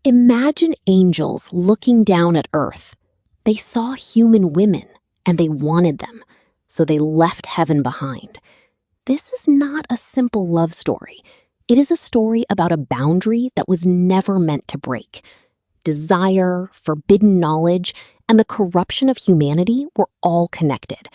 Imagine angels looking down at Earth. They saw human women, and they wanted them, so they left heaven behind. This is not a simple love story. It is a story about a boundary that was never meant to break. Desire, forbidden knowledge, and the corruption of humanity were all connected.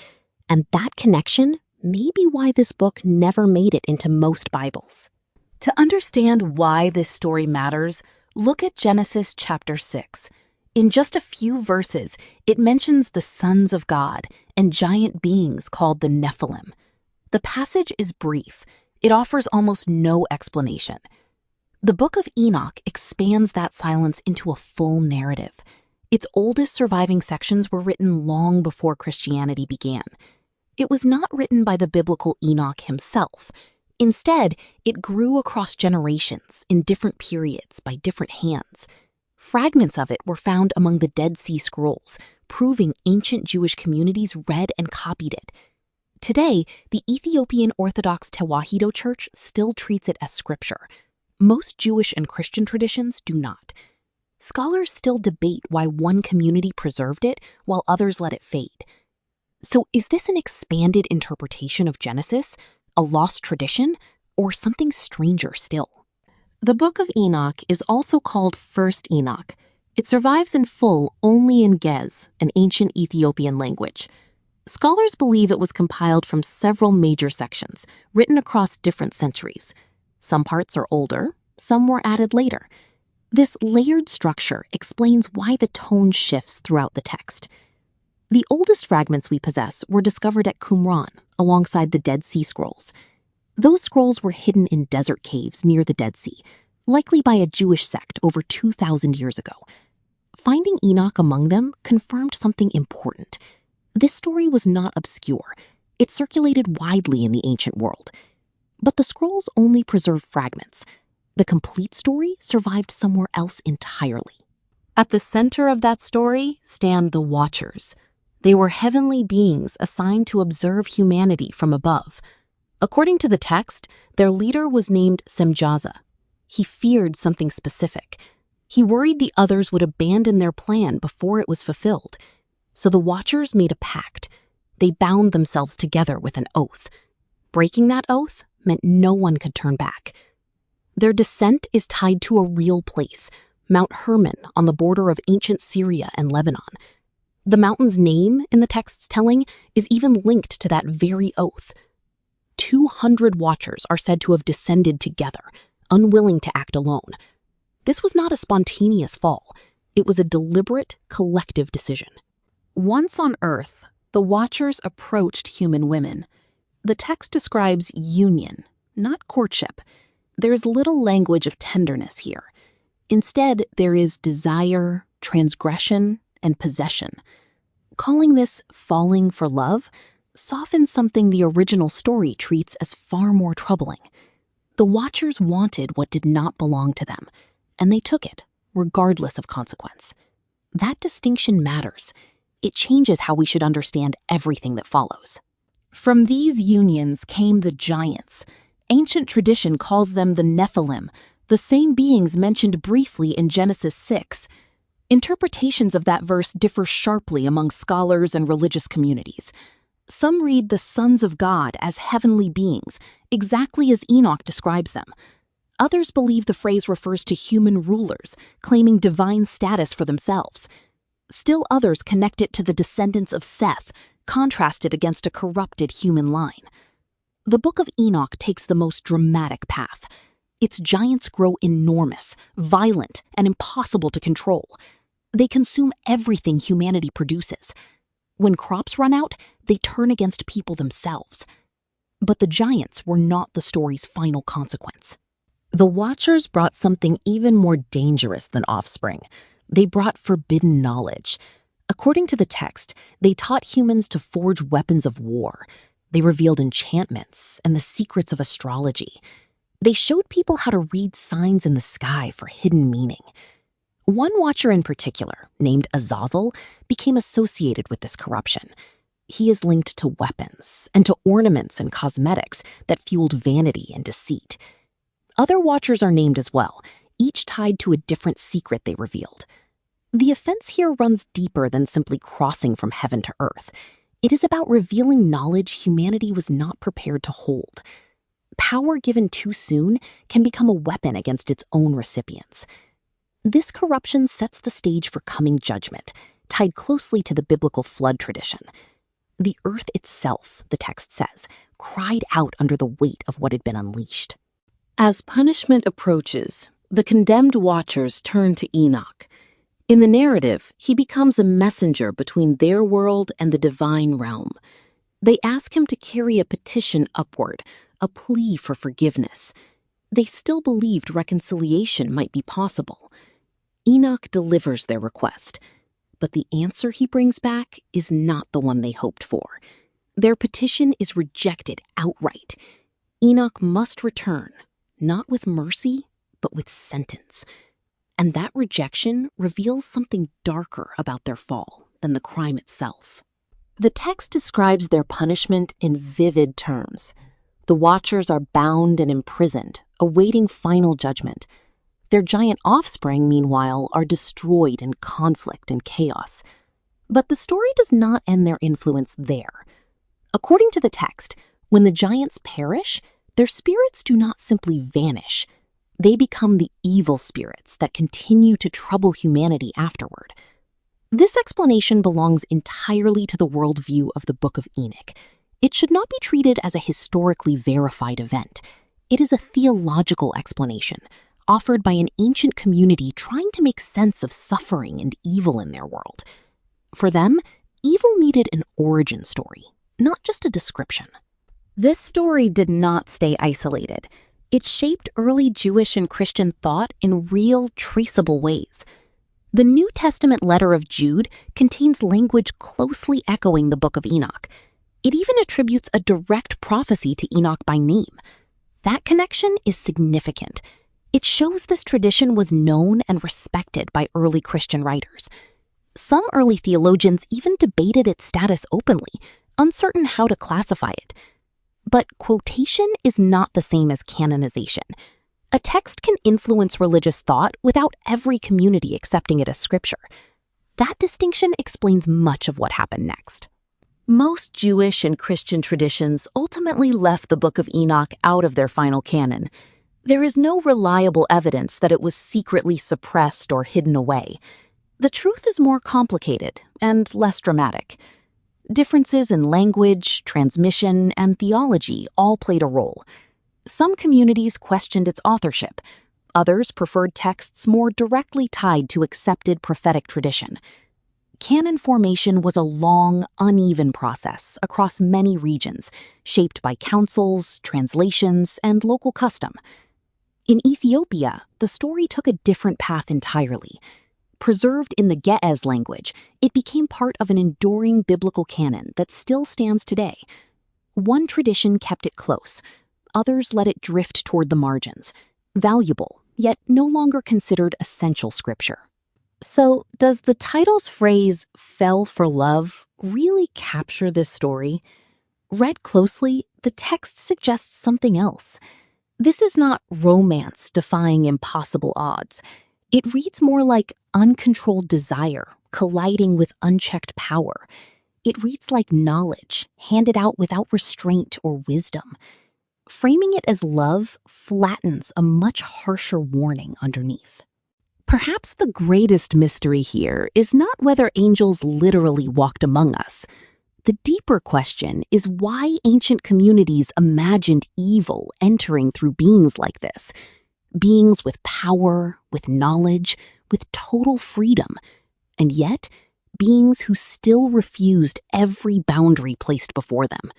And that connection may be why this book never made it into most Bibles. To understand why this story matters, look at Genesis chapter 6. In just a few verses, it mentions the sons of God and giant beings called the Nephilim. The passage is brief. It offers almost no explanation. The Book of Enoch expands that silence into a full narrative. Its oldest surviving sections were written long before Christianity began. It was not written by the biblical Enoch himself. Instead, it grew across generations in different periods by different hands. Fragments of it were found among the Dead Sea Scrolls, proving ancient Jewish communities read and copied it. Today, the Ethiopian Orthodox Tewahedo Church still treats it as scripture. Most Jewish and Christian traditions do not. Scholars still debate why one community preserved it while others let it fade. So is this an expanded interpretation of Genesis, a lost tradition, or something stranger still? The Book of Enoch is also called First Enoch. It survives in full only in Ge'ez, an ancient Ethiopian language. Scholars believe it was compiled from several major sections, written across different centuries. Some parts are older, some were added later. This layered structure explains why the tone shifts throughout the text. The oldest fragments we possess were discovered at Qumran, alongside the Dead Sea Scrolls. Those scrolls were hidden in desert caves near the Dead Sea, likely by a Jewish sect over 2,000 years ago. Finding Enoch among them confirmed something important. This story was not obscure. It circulated widely in the ancient world. But the scrolls only preserve fragments. The complete story survived somewhere else entirely. At the center of that story stand the Watchers. They were heavenly beings assigned to observe humanity from above. According to the text, their leader was named Semjaza. He feared something specific. He worried the others would abandon their plan before it was fulfilled. So the Watchers made a pact. They bound themselves together with an oath. Breaking that oath meant no one could turn back. Their descent is tied to a real place, Mount Hermon on the border of ancient Syria and Lebanon. The mountain's name in the text's telling is even linked to that very oath. 200 Watchers are said to have descended together, unwilling to act alone. This was not a spontaneous fall. It was a deliberate, collective decision. Once on Earth, the Watchers approached human women. The text describes union, not courtship. There is little language of tenderness here. Instead, there is desire, transgression, and possession. Calling this falling for love softens something the original story treats as far more troubling. The Watchers wanted what did not belong to them, and they took it, regardless of consequence. That distinction matters. It changes how we should understand everything that follows. From these unions came the giants. Ancient tradition calls them the Nephilim, the same beings mentioned briefly in Genesis 6. Interpretations of that verse differ sharply among scholars and religious communities. Some read the sons of God as heavenly beings, exactly as Enoch describes them. Others believe the phrase refers to human rulers, claiming divine status for themselves. Still others connect it to the descendants of Seth, contrasted against a corrupted human line. The Book of Enoch takes the most dramatic path. Its giants grow enormous, violent, and impossible to control. They consume everything humanity produces. When crops run out, they turn against people themselves. But the giants were not the story's final consequence. The Watchers brought something even more dangerous than offspring. They brought forbidden knowledge. According to the text, they taught humans to forge weapons of war. They revealed enchantments and the secrets of astrology. They showed people how to read signs in the sky for hidden meaning. One Watcher in particular, named Azazel, became associated with this corruption. He is linked to weapons and to ornaments and cosmetics that fueled vanity and deceit. Other Watchers are named as well, each tied to a different secret they revealed. The offense here runs deeper than simply crossing from heaven to earth. It is about revealing knowledge humanity was not prepared to hold. Power given too soon can become a weapon against its own recipients. This corruption sets the stage for coming judgment, tied closely to the biblical flood tradition. The earth itself, the text says, cried out under the weight of what had been unleashed. As punishment approaches, the condemned watchers turn to Enoch. In the narrative, he becomes a messenger between their world and the divine realm. They ask him to carry a petition upward, a plea for forgiveness. They still believed reconciliation might be possible. Enoch delivers their request, but the answer he brings back is not the one they hoped for. Their petition is rejected outright. Enoch must return, not with mercy, but with sentence. And that rejection reveals something darker about their fall than the crime itself. The text describes their punishment in vivid terms. The watchers are bound and imprisoned, awaiting final judgment. Their giant offspring, meanwhile, are destroyed in conflict and chaos. But the story does not end their influence there. According to the text, when the giants perish, their spirits do not simply vanish. They become the evil spirits that continue to trouble humanity afterward. This explanation belongs entirely to the worldview of the Book of Enoch. It should not be treated as a historically verified event. It is a theological explanation, offered by an ancient community trying to make sense of suffering and evil in their world. For them, evil needed an origin story, not just a description. This story did not stay isolated. It shaped early Jewish and Christian thought in real, traceable ways. The New Testament letter of Jude contains language closely echoing the Book of Enoch. It even attributes a direct prophecy to Enoch by name. That connection is significant. It shows this tradition was known and respected by early Christian writers. Some early theologians even debated its status openly, uncertain how to classify it. But quotation is not the same as canonization. A text can influence religious thought without every community accepting it as scripture. That distinction explains much of what happened next. Most Jewish and Christian traditions ultimately left the Book of Enoch out of their final canon. There is no reliable evidence that it was secretly suppressed or hidden away. The truth is more complicated and less dramatic. Differences in language, transmission, and theology all played a role. Some communities questioned its authorship. Others preferred texts more directly tied to accepted prophetic tradition. Canon formation was a long, uneven process across many regions, shaped by councils, translations, and local custom. In Ethiopia, the story took a different path entirely. Preserved in the Ge'ez language, it became part of an enduring biblical canon that still stands today. One tradition kept it close. Others let it drift toward the margins, valuable, yet no longer considered essential scripture. So, does the title's phrase, "fell for love," really capture this story? Read closely, the text suggests something else. This is not romance defying impossible odds. It reads more like uncontrolled desire colliding with unchecked power. It reads like knowledge handed out without restraint or wisdom. Framing it as love flattens a much harsher warning underneath. Perhaps the greatest mystery here is not whether angels literally walked among us. The deeper question is why ancient communities imagined evil entering through beings like this. Beings with power, with knowledge, with total freedom, and yet beings who still refused every boundary placed before them.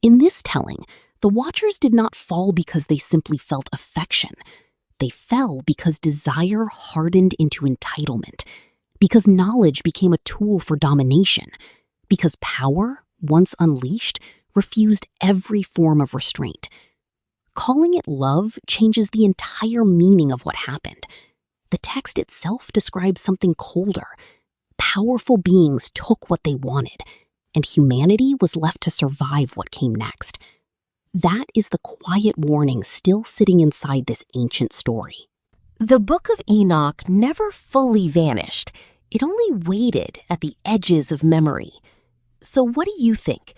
In this telling, the Watchers did not fall because they simply felt affection. They fell because desire hardened into entitlement, because knowledge became a tool for domination, because power, once unleashed, refused every form of restraint. Calling it love changes the entire meaning of what happened. The text itself describes something colder. Powerful beings took what they wanted, and humanity was left to survive what came next. That is the quiet warning still sitting inside this ancient story. The Book of Enoch never fully vanished. It only waited at the edges of memory. So what do you think?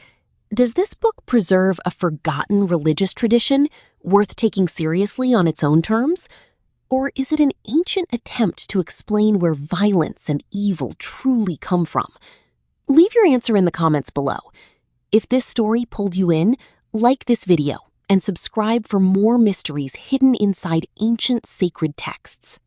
Does this book preserve a forgotten religious tradition worth taking seriously on its own terms? Or is it an ancient attempt to explain where violence and evil truly come from? Leave your answer in the comments below. If this story pulled you in, like this video and subscribe for more mysteries hidden inside ancient sacred texts.